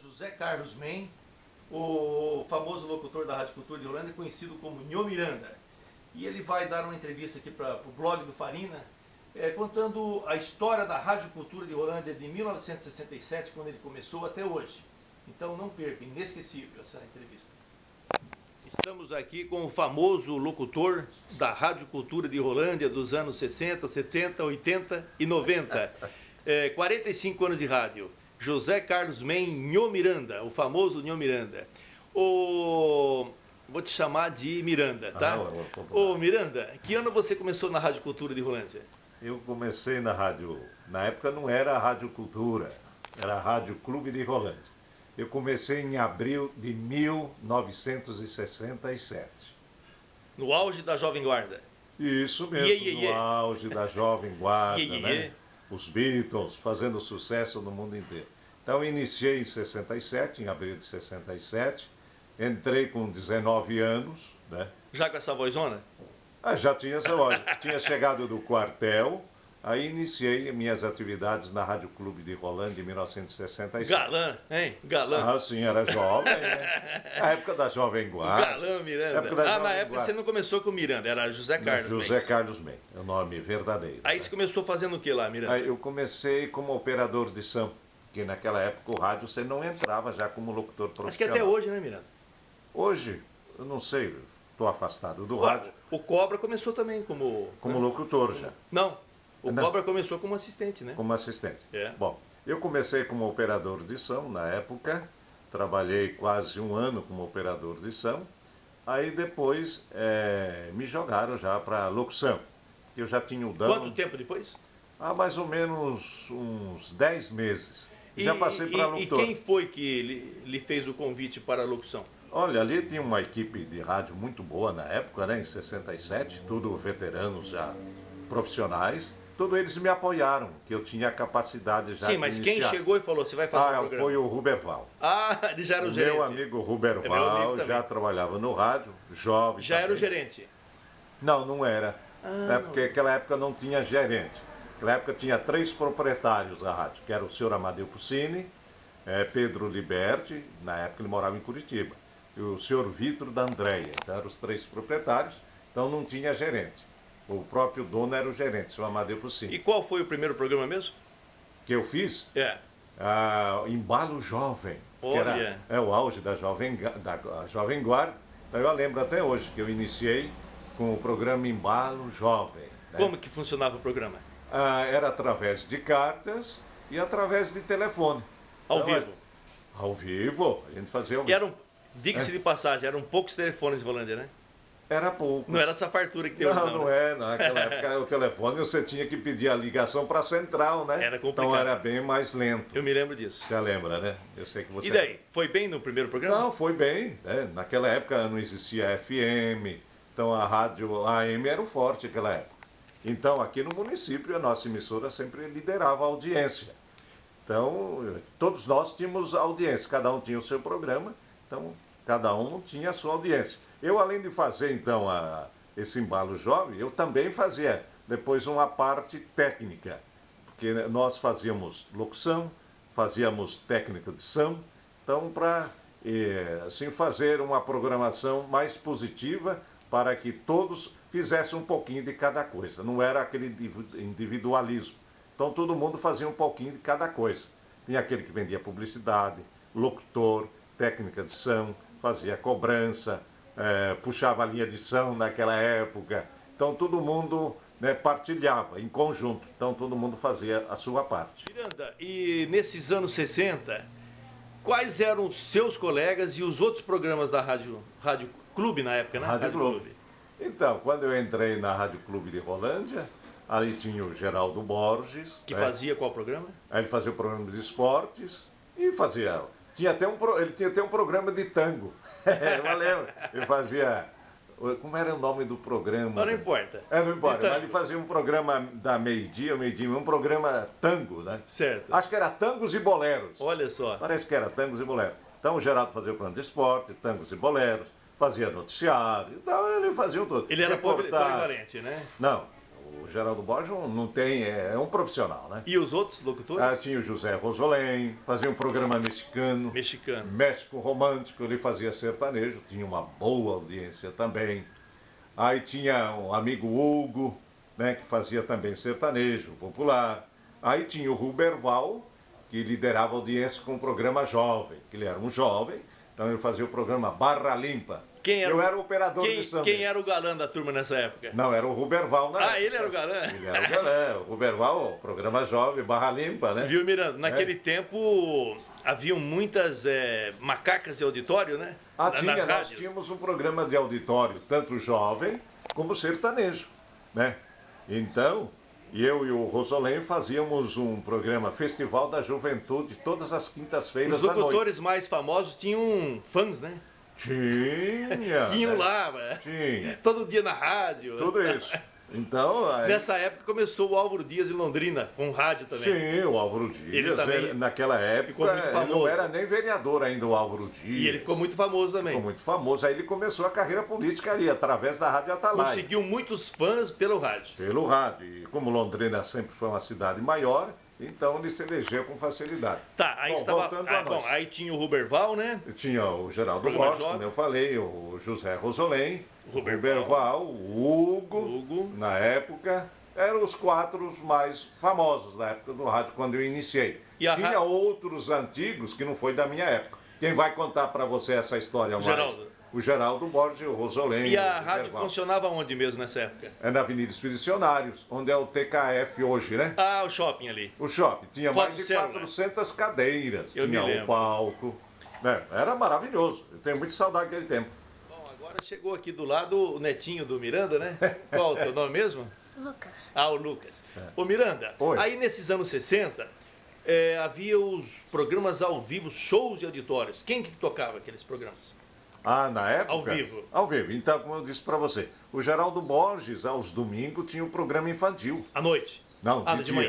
José Carlos Men, o famoso locutor da Rádio Cultura de Rolândia, conhecido como Nhô Miranda. E ele vai dar uma entrevista aqui para o blog do Farina, contando a história da Rádio Cultura de Rolândia de 1967, quando ele começou, até hoje. Então não perca, inesquecível essa entrevista. Estamos aqui com o famoso locutor da Rádio Cultura de Rolândia dos anos 60, 70, 80 e 90. 45 anos de rádio. José Carlos Men Nhô Miranda, o famoso Nhô Miranda. Vou te chamar de Miranda, tá? Ô Miranda, que ano você começou na Rádio Cultura de Rolândia? Eu comecei na rádio, na época não era a Rádio Cultura, era a Rádio Clube de Rolândia. Eu comecei em abril de 1967. No auge da Jovem Guarda? Isso mesmo, no auge da Jovem Guarda, né? Os Beatles fazendo sucesso no mundo inteiro. Então iniciei em 67, em abril de 67, entrei com 19 anos, né? Já com essa vozona? Já tinha essa voz, tinha chegado do quartel, aí iniciei minhas atividades na Rádio Clube de Rolândia em 1967. Galã, hein? Galã. Sim, era jovem, né? A época da Jovem Guarda. Galã Miranda. Na época você não começou com Miranda, era José Carlos Men. José Carlos Men, é o nome verdadeiro. Aí você começou fazendo o que lá, Miranda? Aí eu comecei como operador de som, que naquela época o rádio você não entrava já como locutor profissional. Acho que até hoje, né, Miranda? Hoje, eu não sei, estou afastado do rádio. O Cobra começou também como locutor já. Não. O Cobra começou como assistente, né? Como assistente. Bom, eu comecei como operador de som na época, trabalhei quase um ano como operador de som, aí depois me jogaram já para locução, que eu já tinha o dano. Quanto tempo depois? Mais ou menos uns 10 meses. Já passei para locutor. E quem foi que lhe fez o convite para a locução? Olha, ali tinha uma equipe de rádio muito boa na época, né, em 67, tudo veteranos já profissionais. Todos eles me apoiaram, que eu tinha a capacidade já de iniciar. Sim, mas quem chegou e falou, você vai fazer o programa? Foi o Ruberval. Ele já era o gerente. Meu amigo Ruberval já trabalhava no rádio, jovem. Já era o gerente? Não, não era. Porque naquela época não tinha gerente. Naquela época tinha 3 proprietários da rádio, que era o senhor Amadeu Puccini, Pedro Liberti, na época ele morava em Curitiba, e o senhor Vitor da Andréia. Então eram os 3 proprietários, então não tinha gerente. O próprio dono era o gerente, o senhor Amadeu Puccini. E qual foi o primeiro programa mesmo? Que eu fiz? Embalo Jovem. Olha. Que era o auge da Jovem Guarda. Então eu lembro até hoje que eu iniciei com o programa Embalo Jovem. Né? Como que funcionava o programa? Era através de cartas e através de telefone. Ao vivo? Ao vivo, a gente fazia ao vivo. Diga-se de passagem, eram poucos telefones em Rolândia, né? Era pouco. Não era essa fartura que tem hoje, não. Naquela época o telefone você tinha que pedir a ligação para a central, né? Era complicado. Então era bem mais lento. Eu me lembro disso. Você lembra, né? Eu sei que você... E daí? Foi bem no primeiro programa? Não, foi bem. Naquela época não existia FM, então a rádio AM era o forte naquela época. Então aqui no município a nossa emissora sempre liderava a audiência. Então todos nós tínhamos audiência, cada um tinha o seu programa, então cada um tinha a sua audiência. Eu, além de fazer, então, esse embalo jovem, eu também fazia depois uma parte técnica, porque nós fazíamos locução, fazíamos técnica de som, então, para assim, fazer uma programação mais positiva para que todos fizessem um pouquinho de cada coisa, não era aquele individualismo. Então, todo mundo fazia um pouquinho de cada coisa. Tinha aquele que vendia publicidade, locutor, técnica de som, fazia cobrança, puxava a linha de som naquela época. Então todo mundo partilhava em conjunto. Então todo mundo fazia a sua parte. Miranda, e nesses anos 60, quais eram os seus colegas e os outros programas da Rádio Clube na época, né? Rádio Clube. Então, quando eu entrei na Rádio Clube de Rolândia, ali tinha o Geraldo Borges. Que fazia qual programa? Ele fazia o programa de esportes e fazia... ele tinha até um programa de tango. Eu lembro. Ele fazia... Como era o nome do programa? Não importa. Não importa, mas ele fazia um programa da meio-dia, um programa tango, né? Certo. Acho que era tangos e boleros. Olha só. Parece que era tangos e boleros. Então o Geraldo fazia o programa de esporte, tangos e boleros, fazia noticiário, então ele fazia tudo. Ele era polivalente, né? Não. O Geraldo Borges não tem, é um profissional, né? E os outros locutores? Tinha o José Rosolém, fazia um programa mexicano. México Romântico, ele fazia sertanejo, tinha uma boa audiência também. Aí tinha um amigo Hugo, né, que fazia também sertanejo popular. Aí tinha o Ruberval, que liderava a audiência com o programa Jovem, que ele era um jovem, então ele fazia o programa Barra Limpa. Eu era o operador de samba. Quem era o galã da turma nessa época? Não, era o Ruberval na época. Ele era o galã? Ele era o galã. O Ruberval, o programa Jovem, Barra Limpa, né? Viu, Miranda? Naquele tempo haviam muitas macacas de auditório, né? Nós tínhamos um programa de auditório, tanto jovem como sertanejo, né? Então, eu e o Rosolém fazíamos um programa Festival da Juventude todas as quintas-feiras à noite. Os locutores mais famosos tinham fãs, né? Tinha. Tinham lá, tinha. Todo dia na rádio. Tudo isso. Então, nessa época começou o Álvaro Dias em Londrina, com rádio também. Sim, o Álvaro Dias. Ele também naquela época, ele não era nem vereador ainda, o Álvaro Dias. E ele ficou muito famoso também. Ficou muito famoso. Aí ele começou a carreira política ali, através da Rádio Atalaia. Conseguiu muitos fãs pelo rádio. Pelo rádio. E como Londrina sempre foi uma cidade maior, então ele se elegeu com facilidade. Tá, aí aí tinha o Ruberval, né? Tinha o Geraldo Borges, como eu falei, o José Rosolém, o Ruberval, o Hugo, na época, eram os 4 mais famosos da época do rádio, quando eu iniciei. Tinha outros antigos que não foi da minha época. Quem vai contar para você essa história mais? O Geraldo Borges, o Rosolém. E a rádio funcionava onde mesmo nessa época? É na Avenida Expedicionários, onde é o TKF hoje, né? Ah, o shopping ali. O shopping. Tinha mais de 400 cadeiras. Tinha um palco. Era maravilhoso. Eu tenho muita saudade daquele tempo. Bom, agora chegou aqui do lado o netinho do Miranda, né? Qual o teu nome mesmo? Lucas. Ah, o Lucas. Ô Miranda, aí nesses anos 60, havia os programas ao vivo, shows de auditórios. Quem que tocava aqueles programas? Na época? Ao vivo. Ao vivo. Então, como eu disse para você, o Geraldo Borges, aos domingos, tinha um programa infantil. À noite? Não,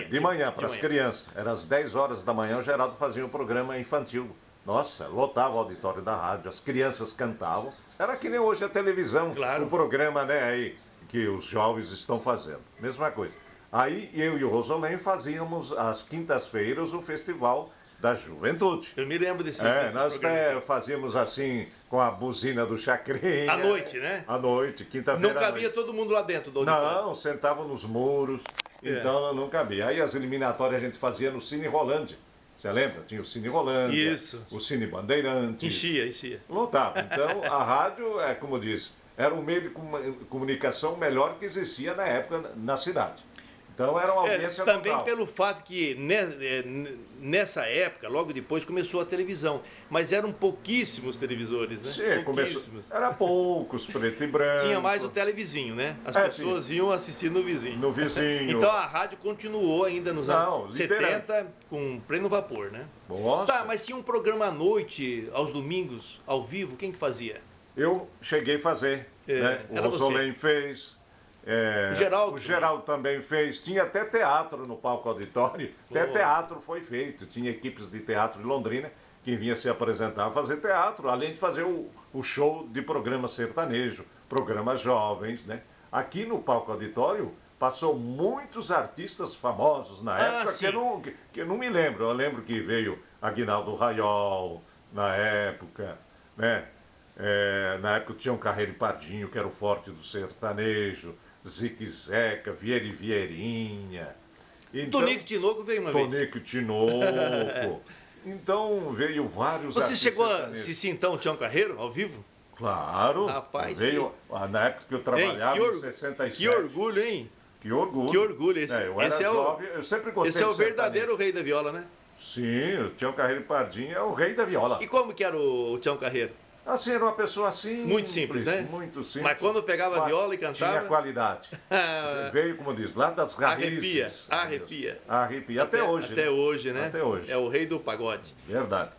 de manhã, para as crianças. Era às 10 horas da manhã, o Geraldo fazia um programa infantil. Nossa, lotava o auditório da rádio, as crianças cantavam. Era que nem hoje a televisão, o programa, né, aí, que os jovens estão fazendo. Mesma coisa. Aí, eu e o Rosolém fazíamos, às quintas-feiras, o Festival da Juventude. Eu me lembro desse nós fazíamos assim, com a buzina do Chacrinha. À noite, né? À noite, quinta-feira. Não cabia todo mundo lá dentro do auditório? Não, sentavam nos muros, então não cabia. Aí as eliminatórias a gente fazia no Cine Rolândia. Você lembra? Tinha o Cine Rolândia, o Cine Bandeirante. Enchia. Lotava. Então a rádio, como diz, era o meio de comunicação melhor que existia na época na cidade. Então era uma audiência também total. Pelo fato que nessa época, logo depois, começou a televisão. Mas eram pouquíssimos televisores, né? Sim, pouquíssimos. Era poucos, preto e branco. Tinha mais o televisão, né? As pessoas iam assistir no vizinho. No vizinho. Então a rádio continuou ainda nos anos 70 com pleno vapor, né? Nossa. Tá, mas tinha um programa à noite, aos domingos, ao vivo, quem que fazia? Eu cheguei a fazer. Né? O Rosolém fez. O Geraldo também fez. Tinha até teatro no palco auditório. Até teatro foi feito. Tinha equipes de teatro de Londrina que vinha se apresentar a fazer teatro, além de fazer o show de programa sertanejo, programas jovens, né? Aqui no palco auditório passou muitos artistas famosos na época que eu não me lembro. Eu lembro que veio Aguinaldo Raiol na época, né? Na época tinha um Carreiro e Pardinho, que era o forte do sertanejo, Zique Zeca, Vieira e Vieirinha. Então, Tonico Tinoco veio uma vez. Tonico Tinoco. Então veio vários artistas. Você chegou a assistir então o Tião Carreiro, ao vivo? Claro. Rapaz, veio na época que eu trabalhava em 67. Que orgulho, hein? Que orgulho. Que orgulho esse. Eu era jovem, eu sempre gostei. Esse é o verdadeiro rei da viola, né? Sim, o Tião Carreiro e Pardinho é o rei da viola. E como que era o Tião Carreiro? Assim, era uma pessoa assim... Muito simples, né? Muito simples. Mas quando pegava a viola e cantava... Tinha qualidade. Veio, como diz, lá das raízes. Arrepia. Arrepia. Até hoje. Até hoje, né? Até hoje. É o rei do pagode. Verdade.